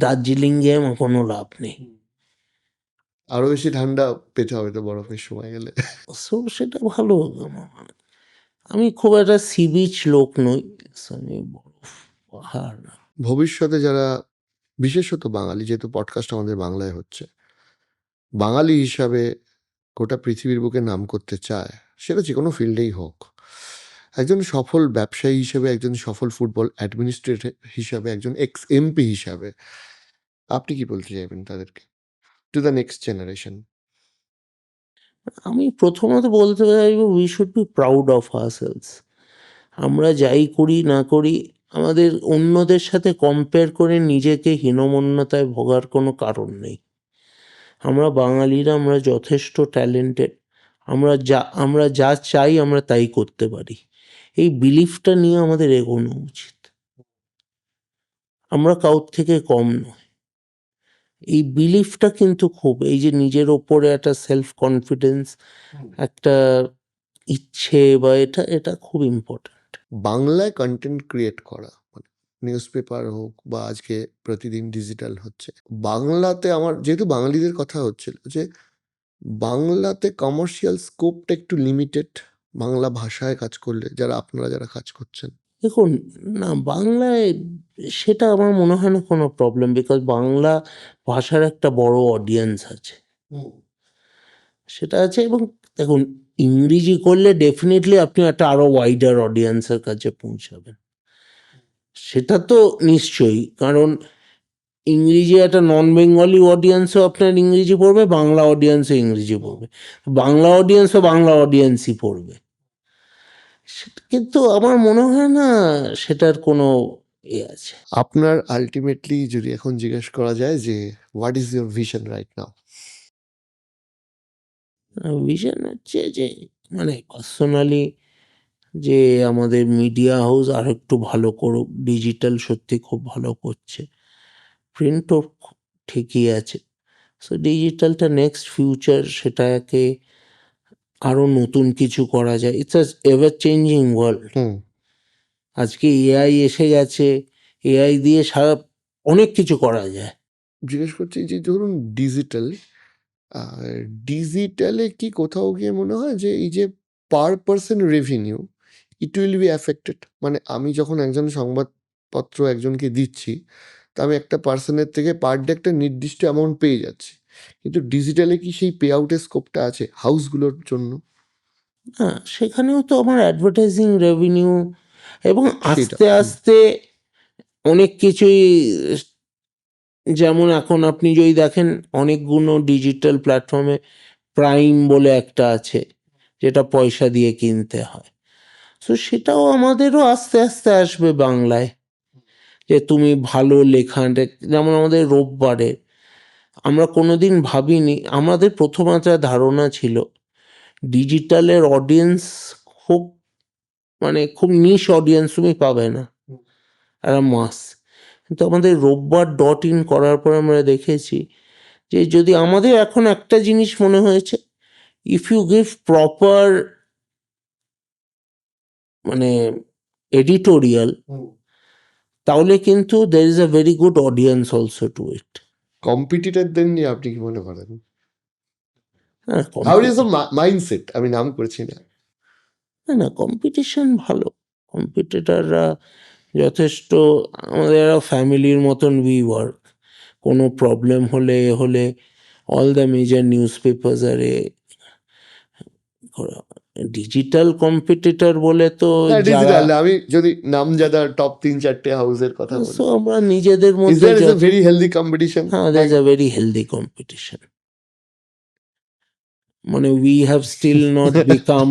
দার্জিলিং গিয়ে আমার কোনো লাভ নেই। আরো বেশি ঠান্ডা পেতে হবে তো বরফের সময় গেলে। সো সেটা ভালো। আমি খুব একটা সি বিচ লোক নই, আমি বরফ পাহাড় না। ভবিষ্যতে যারা, বিশেষত বাঙালি, যেহেতু পডকাস্ট আমাদের বাংলায় হচ্ছে, বাঙালি হিসাবে গোটা পৃথিবীর বুকে নাম করতে চায়, সেটা যে কোনো ফিল্ডেই হোক, একজন সফল ব্যবসায়ী হিসেবে, একজন সফল ফুটবল অ্যাডমিনিস্ট্রেটর হিসাবে, একজন এক্স এমপি হিসাবে, আপনি কি বলতে চাইবেন তাদেরকে, টু দ্য নেক্সট জেনারেশন? আমি প্রথমত বলতে চাইবো, we should be proud of ourselves. আমরা যাই করি না করি, আমাদের অন্যদের সাথে কম্পেয়ার করে নিজেকে হীনমন্যতায় ভোগার কোনো কারণ নেই। আমরা বাঙালিরা, আমরা যথেষ্ট ট্যালেন্টেড, আমরা যা চাই আমরা তাই করতে পারি। এই বিলিফটা নিয়ে আমাদের এগোনো উচিত। আমরা কারোর থেকে কম নয়, এই বিলিফটা কিন্তু খুব, এই যে নিজের ওপরে একটা সেলফ কনফিডেন্স, একটা ইচ্ছে, বা এটা খুব ইম্পর্ট্যান্ট। বাংলায় কন্টেন্ট ক্রিয়েট করা, মানে নিউজ পেপার হোক বা আজকে প্রতিদিন ডিজিটাল হচ্ছে, বাংলাতে আমার যেহেতু বাঙালিদের কথা হচ্ছিল যে বাংলাতে কমার্শিয়াল স্কোপটা একটু লিমিটেড বাংলা ভাষায় কাজ করলে, আপনারা যারা কাজ করছেন। দেখুন, না বাংলায় সেটা আমার মনে হয় না কোনো প্রবলেম, বিকজ বাংলা ভাষার একটা বড় অডিয়েন্স আছে, সেটা আছে। এবং দেখুন, ইংরেজি করলে ডেফিনেটলি আপনি একটা আরো ওয়াইডার অডিয়েন্সের কাছে পৌঁছাবেন, সেটা তো নিশ্চয়ই। কারণ ইংরেজি একটা নন বেঙ্গলি অডিয়েন্সও আপনার ইংরেজি পড়বে, বাংলা অডিয়েন্সও ইংরেজি পড়বে, বাংলা অডিয়েন্সও বাংলা অডিয়েন্সই পড়বে। কিন্তু আমার মনে হয় না সেটার কোনো আছে। আপনার আলটিমেটলি যদি এখন জিজ্ঞেস করা যায় যে what is your vision right now? Vision হচ্ছে যে মানে পার্সোনালি যে আমাদের মিডিয়া হাউস আর একটু ভালো করুক। ডিজিটাল সত্যি খুব ভালো করছে, প্রিন্টও ঠিকই আছে। সো ডিজিটালটা নেক্সট ফিউচার, সেটাকে আরও নতুন কিছু করা যায়। It's a ever changing world. আজকে এআই এসে গেছে, এআই দিয়ে সারা অনেক কিছু করা যায়। জিজ্ঞেস করছি যে ধরুন ডিজিটালে কি কোথাও গিয়ে মনে হয় যে এই যে per person revenue it will be affected? মানে আমি যখন একজন সংবাদপত্র একজনকে দিচ্ছি, তা আমি একটা পার্সনের থেকে পার ডে একটা নির্দিষ্ট অ্যামাউন্ট পেয়ে যাচ্ছি, কিন্তু ডিজিটালে কি সেই পে আউটের স্কোপটা আছে হাউসগুলোর জন্য? হ্যাঁ, সেখানেও তো আমার অ্যাডভার্টাইজিং রেভিনিউ এবং সেটা আস্তে আস্তে অনেক কিছুই, যেমন এখন আপনি যদি দেখেন অনেকগুলো ডিজিটাল প্ল্যাটফর্মে প্রাইম বলে একটা আছে, যেটা পয়সা দিয়ে কিনতে হয়। তো সেটাও আমাদেরও আস্তে আস্তে আসবে বাংলায়, যে তুমি ভালো লেখা, যেমন আমাদের রোববারে আমরা কোনোদিন ভাবিনি, আমাদের প্রথম একটা ধারণা ছিল ডিজিটালের অডিয়েন্স খুব খুব নিশ অডিয়েন্স তুমি পাবে না, একটা মাস। কিন্তু আমাদের রোববার.in করার পর আমরা দেখেছি যে যদি আমাদের এখন একটা জিনিস মনে হয়েছে, if you give proper editorial, তাহলে কিন্তু there is a very good audience also to it. কম্পিটিটরদের নিয়ে আপনি কি মনে করেন? হ্যাঁ, হাউ ইজ দ্য মাইন্ডসেট? আমি নাম করছি না। না, কম্পিটিশন ভালো, কম্পিটিটররা যথেষ্ট আমাদের ফ্যামিলির মতন উই ওয়ার্ক। কোনো প্রবলেম হলে all the major newspapers আর ডিজিটাল কম্পিটিটর বলে তো যারা, ডিজিটাল আমি যদি নামজাদা টপ 3-4টে হাউসের কথা বলি, so আমরা নিজেদের ইজ মধ্যে there is a very healthy competition? হ্যাঁ, there is a very healthy competition. We have still not become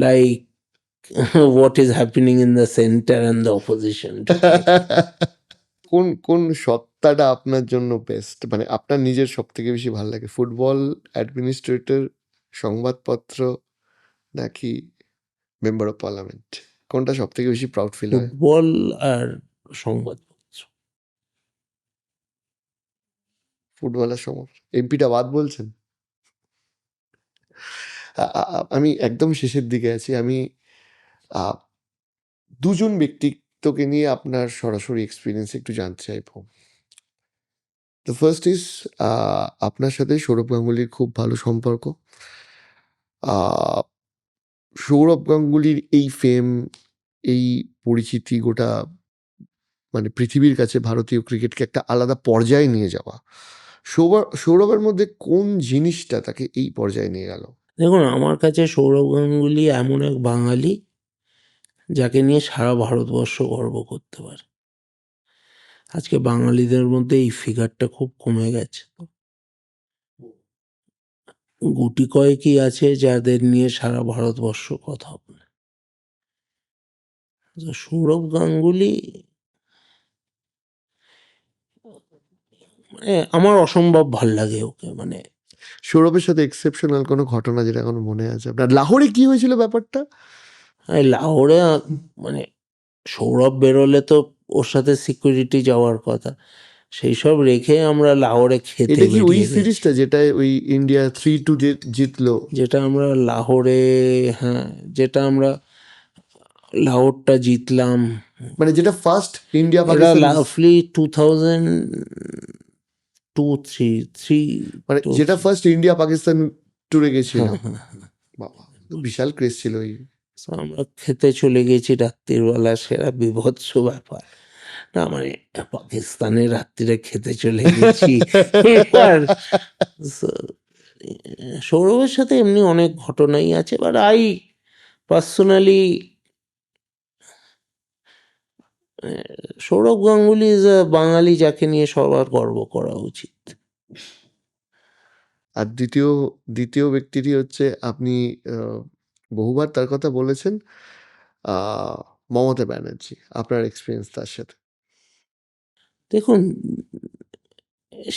like what is happening in the center and the opposition today. কোন সত্তাটা আপনার জন্য বেস্ট, মানে আপনার নিজের সব থেকে বেশি ভালো লাগে? ফুটবল অ্যাডমিনিস্ট্রেটর, সংবাদপত্র, নাকি মেম্বার অফ পার্লামেন্ট? কোনটা সব থেকে বেশি প্রাউড ফিল হয়? ফুটবল আর সংবাদপত্র। ফুটবল আর এমপিটা বাদ বলছেন? আমি একদম শেষের দিকে আছি। আমি দুজন ব্যক্তিত্বকে নিয়ে আপনার সরাসরি এক্সপিরিয়েন্স একটু জানতে চাইবো। দ্য ফার্স্ট ইজ আপনার সাথে সৌরভ গাঙ্গুলির খুব ভালো সম্পর্ক। সৌরভ গাঙ্গুলির এই ফেম, এই পরিচিতি গোটা পৃথিবীর কাছে ভারতীয় ক্রিকেটকে একটা আলাদা পর্যায়ে নিয়ে যাওয়া, সৌরভের মধ্যে কোন জিনিসটা তাকে এই পর্যায়ে নিয়ে গেল? দেখুন, আমার কাছে সৌরভ গাঙ্গুলি এমন এক বাঙালি যাকে নিয়ে সারা ভারতবর্ষ গর্ব করতে পারে। আজকে বাঙালিদের মধ্যে এই ফিগারটা খুব কমে গেছে। গুটি কয়েকই আছে যাদের নিয়ে সারা ভারতবর্ষ কথা বলে। তো সৌরভ গাঙ্গুলি আমার অসম্ভব ভাল লাগে ওকে। সৌরভের সাথে এক্সেপশনাল কোনো ঘটনা যেটা এখনো মনে আছে আপনার? লাহোরে কি হয়েছিল ব্যাপারটা? লাহোরে সৌরভ বেরোলে তো ওর সাথে সিকিউরিটি যাওয়ার কথা, সেই সব রেখে আমরা লাহোরে খেতে এটা কি ওই বেরিয়ে গেছি। সিরিজটা যেটা ওই ইন্ডিয়া 3-2 জিতলো? যেটা আমরা লাহোরে, হ্যাঁ, যেটা আমরা লাহোরটা জিতলাম, মানে যেটা ফার্স্ট ইন্ডিয়া এটা পাকিস্তান, লাভলি 2002-3 মানে যেটা ফার্স্ট ইন্ডিয়া পাকিস্তান ট্যুরে গেছিল, বাবা বিশাল ক্রেজ ছিল ওই। আমরা খেতে চলে গেছি রাত্রির বেলা, সেরা বিভৎস ব্যাপার না, মানে পাকিস্তানে রাত্রিরে খেতে চলে গেছি। এবার সৌরভের সাথে এমনি অনেক ঘটনাই আছে, but I personally, Sourav Ganguly is Bangali, যাকে নিয়ে সবার গর্ব করা উচিত। আর দ্বিতীয় ব্যক্তিটি হচ্ছে, আপনি বহুবার তার কথা বলেছেন, মমতা ব্যানার্জি। আপনার এক্সপিরিয়েন্স তার সাথে? দেখুন,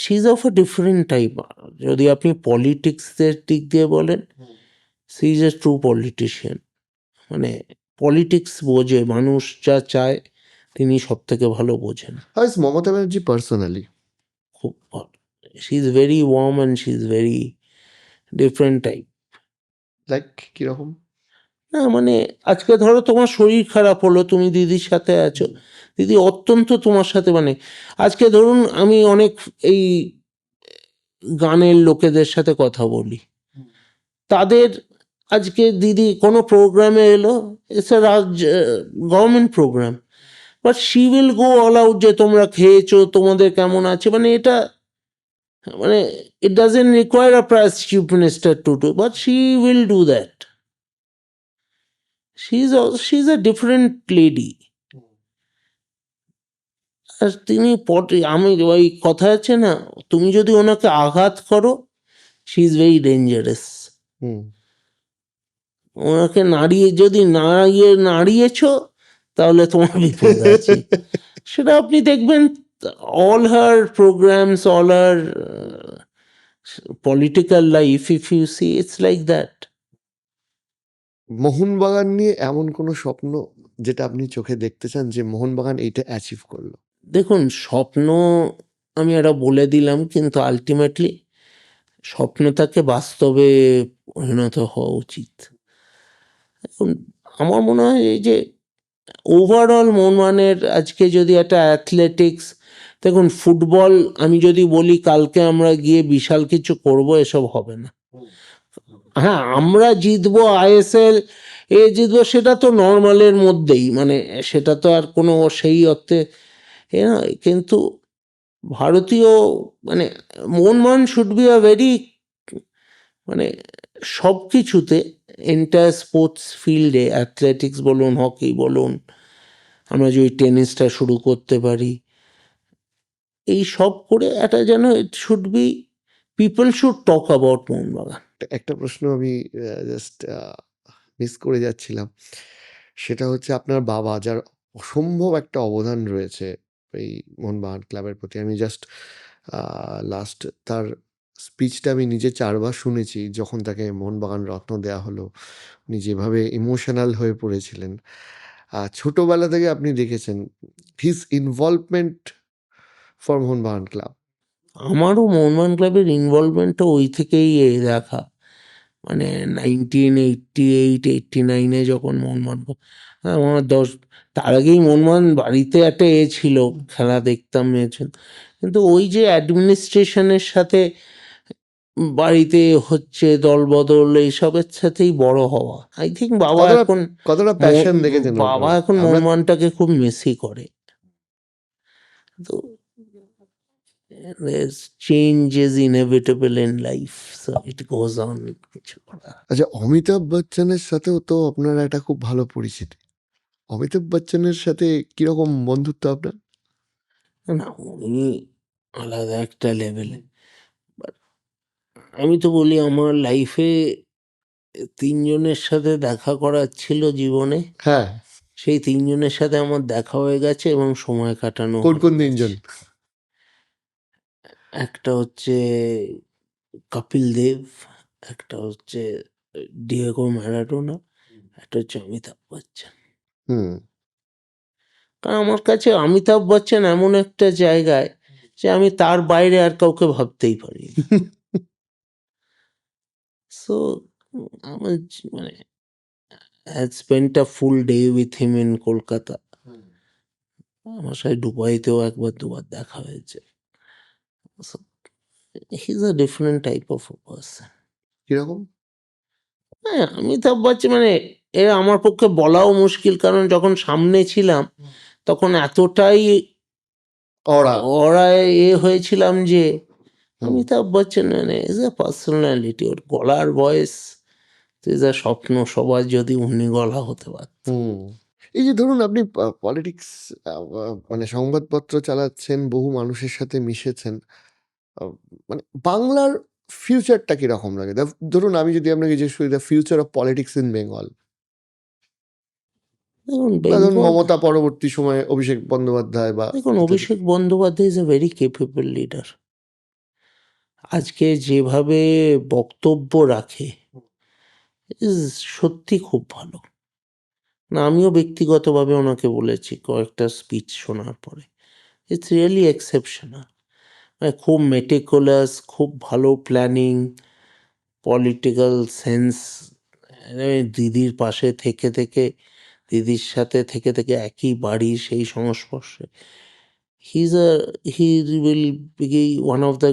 she is of a different type. যদি আপনি পলিটিক্সের দিক দিয়ে বলেন, she is a true politician. মানে পলিটিক্স বোঝে, মানুষ যা চায় তিনি সব থেকে ভালো বোঝেন। How is Mamata Banerjee personally? খুব ভালো। She is very warm and she is very different type. Like কিরকম? না মানে, আজকে ধরো তোমার শরীর খারাপ হলো, তুমি দিদির সাথে আছো, দিদি অত্যন্ত তোমার সাথে, মানে আজকে ধরুন আমি অনেক এই গানের লোকেদের সাথে কথা বলি, তাদের আজকে দিদি কোনো প্রোগ্রামে এলো, it's a government program, but she will go all out যে তোমরা খেয়েছো, তোমাদের কেমন আছে, মানে এটা, মানে it doesn't require a chief minister to do, but she will do that. She is a different lady. আর তিনি আমি ওই কথা আছে না, তুমি যদি ওনাকে আঘাত করো, শি ইজ ভেরি ডেঞ্জারাস। হুম। ওনাকে যদি নাড়িয়েছ, তাহলে তোমার বিপদ আছে। সেটা আপনি দেখবেন, all her programmes, all her political life, if you see, it's like that. Mohun Bagan নিয়ে এমন কোনো স্বপ্ন যেটা আপনি চোখে দেখতে চান যে মোহনবাগান এইটা অ্যাচিভ করলো? দেখুন, স্বপ্ন আমি এটা বলে দিলাম, কিন্তু আলটিমেটলি স্বপ্নটাকে বাস্তবে পরিণত হওয়া উচিত। এখন আমার মনে হয় এই যে ওভারঅল মোহনবাগানের আজকে যদি একটা অ্যাথলেটিক্স, দেখুন ফুটবল, আমি যদি বলি কালকে আমরা গিয়ে বিশাল কিছু করব, এসব হবে না। হ্যাঁ, আমরা জিতবো আইএসএল জিতবো, সেটা তো নর্মালের মধ্যেই, মানে সেটা তো আর কোনো সেই অর্থে এ নয়, কিন্তু ভারতীয়, মানে Mohun Bagan should be a very, মানে সব কিছুতে, এন্টায়ার স্পোর্টস ফিল্ডে, অ্যাথলেটিক্স বলুন, হকি বলুন, আমরা যদি টেনিসটা শুরু করতে পারি, এই সব করে একটা যেন it should be, people should talk about Mohun Bagan. একটা প্রশ্ন আমি জাস্ট মিস করে যাচ্ছিলাম, সেটা হচ্ছে আপনার বাবা, যার অসম্ভব একটা অবদান রয়েছে এই মোহনবাগান ক্লাবের প্রতি। আমি জাস্ট লাস্ট তার স্পিচটা আমি নিজে 4 বার শুনেছি, যখন তাকে মোহনবাগান রত্ন দেওয়া হলো। উনি যেভাবে ইমোশনাল হয়ে পড়েছিলেন, ছোটবেলা থেকে আপনি দেখেছেন his involvement for Mohun Bagan club. আমারও মোহনবাগান ক্লাবের ইনভলভমেন্টটা ওই থেকেই দেখা, মানে 1988-89 যখন মোহনবাগান, আমার তার আগেই মোহনবাগান বাড়িতে একটা ছিল, খেলা দেখতাম, কিন্তু ওই যে অ্যাডমিনিস্ট্রেশনের সাথে বাড়িতে হচ্ছে দলবদল, এইসবের সাথেই বড় হওয়া। আই থিঙ্ক বাবা এখন কতটা প্যাশন দেখেছেন ওর বাবা মধ্যে। এখন মোহনবাগানটাকে খুব মিসই করে। তো change is inevitable in life, so it goes on. আচ্ছা, অমিতাভ বচ্চনের সাথেও তো আপনার একটা খুব ভালো পরিচিতি। অমিতাভ বচ্চনের সাথে কিরকম বন্ধুত্ব আপনার? না, উনি আলাদা একটা লেভেলে। আমি তো বলি, আমার লাইফে 3 জনের সাথে দেখা করার ছিল জীবনে, হ্যাঁ, সেই 3 জনের সাথে আমার দেখা হয়ে গেছে এবং সময় কাটানো কোন হয়ে কোন গেছে। 3 জন? একটা হচ্ছে কপিল দেব, একটা হচ্ছে ডিয়েগো ম্যারাডোনা, একটা হচ্ছে অমিতাভ বচ্চন। হুম। কারণ আমার কাছে অমিতাভ বচ্চন এমন একটা জায়গায় যে আমি তার বাইরে আর কাউকে ভাবতেই পারি না। সো আমার মানে had spent a full day with him in Kolkata. আমার সাথে দুবাইতেও একবার দুবার দেখা হয়েছে। He is a different type of person. কিরকম? হ্যাঁ, অমিতাভ বচ্চন মানে এ আমার পক্ষে বলাও মুশকিল, কারণ যখন সামনে ছিলাম তখন এতটাই ওরা ওরা হয়েছিলাম যে হুম। অমিতাভ বচ্চন মানে ইজ এ পার্সোনালিটি, ওর গলার ভয়েস ইজ এ স্বপ্ন সবার যদি উনি গলা হতে পারত। এই যে ধরুন আপনি পলিটিক্স মানে সংবাদপত্র চালাচ্ছেন, বহু মানুষের সাথে মিশেছেন, মানে বাংলার ফিউচারটা কিরকম লাগে? ধরুন আমি যদি আপনাকে জিজ্ঞেস করি the future of politics in Bengal, দেখুন বা ধরুন বেঙ্গল, মমতা পরবর্তী সময়ে অভিষেক বন্দ্যোপাধ্যায় বা দেখুন Abhishek Bandyopadhyay is a very capable leader. আজকে যেভাবে বক্তব্য রাখে ইজ সত্যি খুব ভালো। না, আমিও ব্যক্তিগতভাবে ওনাকে বলেছি কয়েকটা স্পিচ শোনার পরে, ইটস রিয়েলি এক্সেপশনাল। খুব মেটিকুলাস, খুব ভালো প্ল্যানিং, পলিটিক্যাল সেন্স, দিদির পাশে থেকে থেকে, দিদির সাথে থেকে থেকে একই বাড়ি সেই সংস্পর্শে। He will be one of the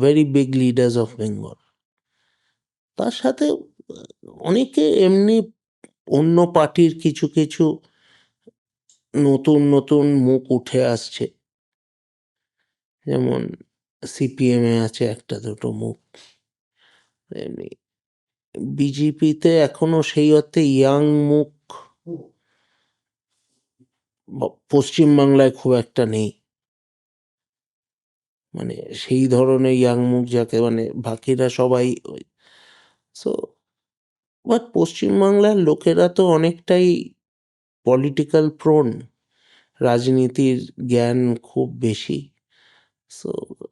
very big leaders of Bengal. তার সাথে অনেকে এমনি অন্য পার্টির কিছু কিছু নতুন নতুন মুখ উঠে আসছে, যেমন সিপিএমে আছে একটা দুটো মুখ, এমনি বিজেপিতে এখনো সেই অর্থে ইয়াং মুখ পশ্চিমবাংলায় খুব একটা নেই, মানে সেই ধরনের ইয়াং মুখ যাকে মানে বাকিরা সবাই। সো বাট পশ্চিমবাংলার লোকেরা তো অনেকটাই পলিটিক্যাল প্রোন, রাজনীতির জ্ঞান খুব বেশি। সো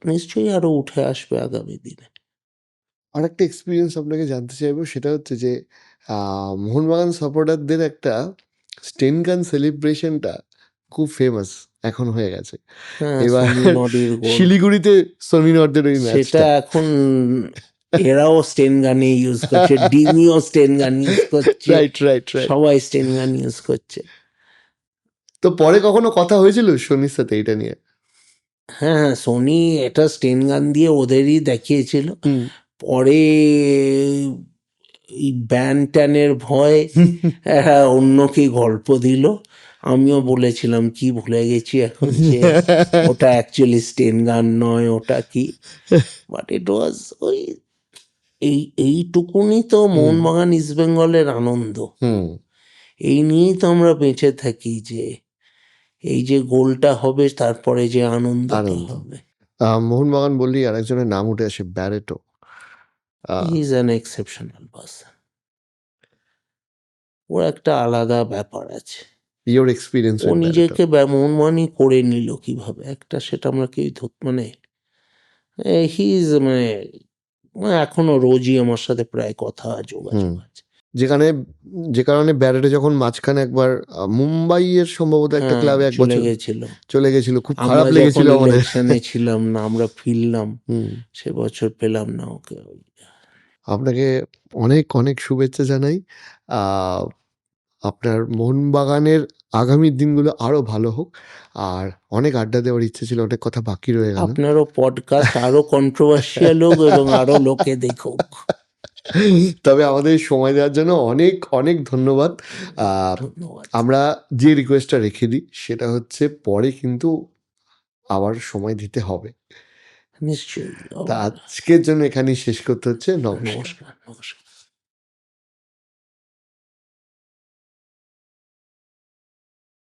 নিশ্চয়ই আরো উঠে আসবে আগামী দিনে। আর একটা এক্সপিরিয়েন্স আপনাকে জানতে চাইবো, সেটা হচ্ছে যে মোহনবাগান সাপোর্টারদের একটা স্টেন গান সেলিব্রেশনটা খুব ফেমাস এখন হয়ে গেছে। হ্যাঁ, এবার সোনি নডির গোল, শিলিগুড়িতে সোনি নর্দের ওই সেটা ম্যাচটা, এখন এরাও স্টেন গানে ইউজ করছে, ডিমিও স্টেন গান ইউজ করছে, রাইট রাইট রাইট। সবাই স্টেন গান ইউজ করছে। তো পরে কখনো কথা হয়েছিল সোনির সাথে এটা নিয়ে? হ্যাঁ হ্যাঁ, সোনি এটা স্টেন গান দিয়ে ওদেরই দেখিয়েছিল, পরে এই ব্যান ট্যানের ভয় অন্য কি গল্প দিল, আমিও বলেছিলাম কি ভুলে গেছি এখন যে ওটা অ্যাকচুয়ালি স্টেন গান নয়, ওটা কি। বাট ইট ওয়াজ ওই এইটুকুনি তো মোহনবাগান ইস্ট বেঙ্গলের আনন্দ, এই নিয়েই তো আমরা বেঁচে থাকি, যে এই যে গোলটা হবে তারপরে যে আনন্দটা আনন্দ। হবে। মোহনবাগান বললেই আরেকজনের নাম উঠে আসে, Barreto. He is an exceptional person. ওর একটা আলাদা ব্যাপার আছে, ইয়োর এক্সপিরিয়েন্স ও নিজেকে মোহনবাগানই করে নিল কিভাবে একটা, সেটা আমরা কেউ মানে হি ইজ মানে এখনো রোজই আমার সাথে প্রায় কথা যোগাযোগ আছে। যে কারণে ব্যারেটে যখন মাঝখানে একবার মুম্বাইয়ের সম্ভবত একটা ক্লাবে এক চলে বছর গেছিল, চলে গেছিল, খুব আমরা খারাপ লেগেছিল যখন আমাদের। ইলেকশনে ছিলাম না, আমরা ফিরলাম, সে বছর পেলাম না ওকে। আপনাকে অনেক অনেক শুভেচ্ছা জানাই। আপনার মোহনবাগানের আগামী দিনগুলো আরো ভালো হোক, আর অনেক আড্ডা দেওয়ার ইচ্ছে ছিল, অনেক কথা বাকি রয়ে গেল। আপনারও পডকাস্ট আরো কন্ট্রোভার্সিয়াল হোক এবং আরো লোকে দেখুক। তবে আমাদের সময় দেওয়ার জন্য অনেক অনেক ধন্যবাদ। ধন্যবাদ। আমরা যে রিকোয়েস্টটা রেখে দিই সেটা হচ্ছে পরে কিন্তু আবার সময় দিতে হবে। নিশ্চয়ই। তা আজকের জন্য এখানেই শেষ করতে হচ্ছে। নমস্কার। নমস্কার।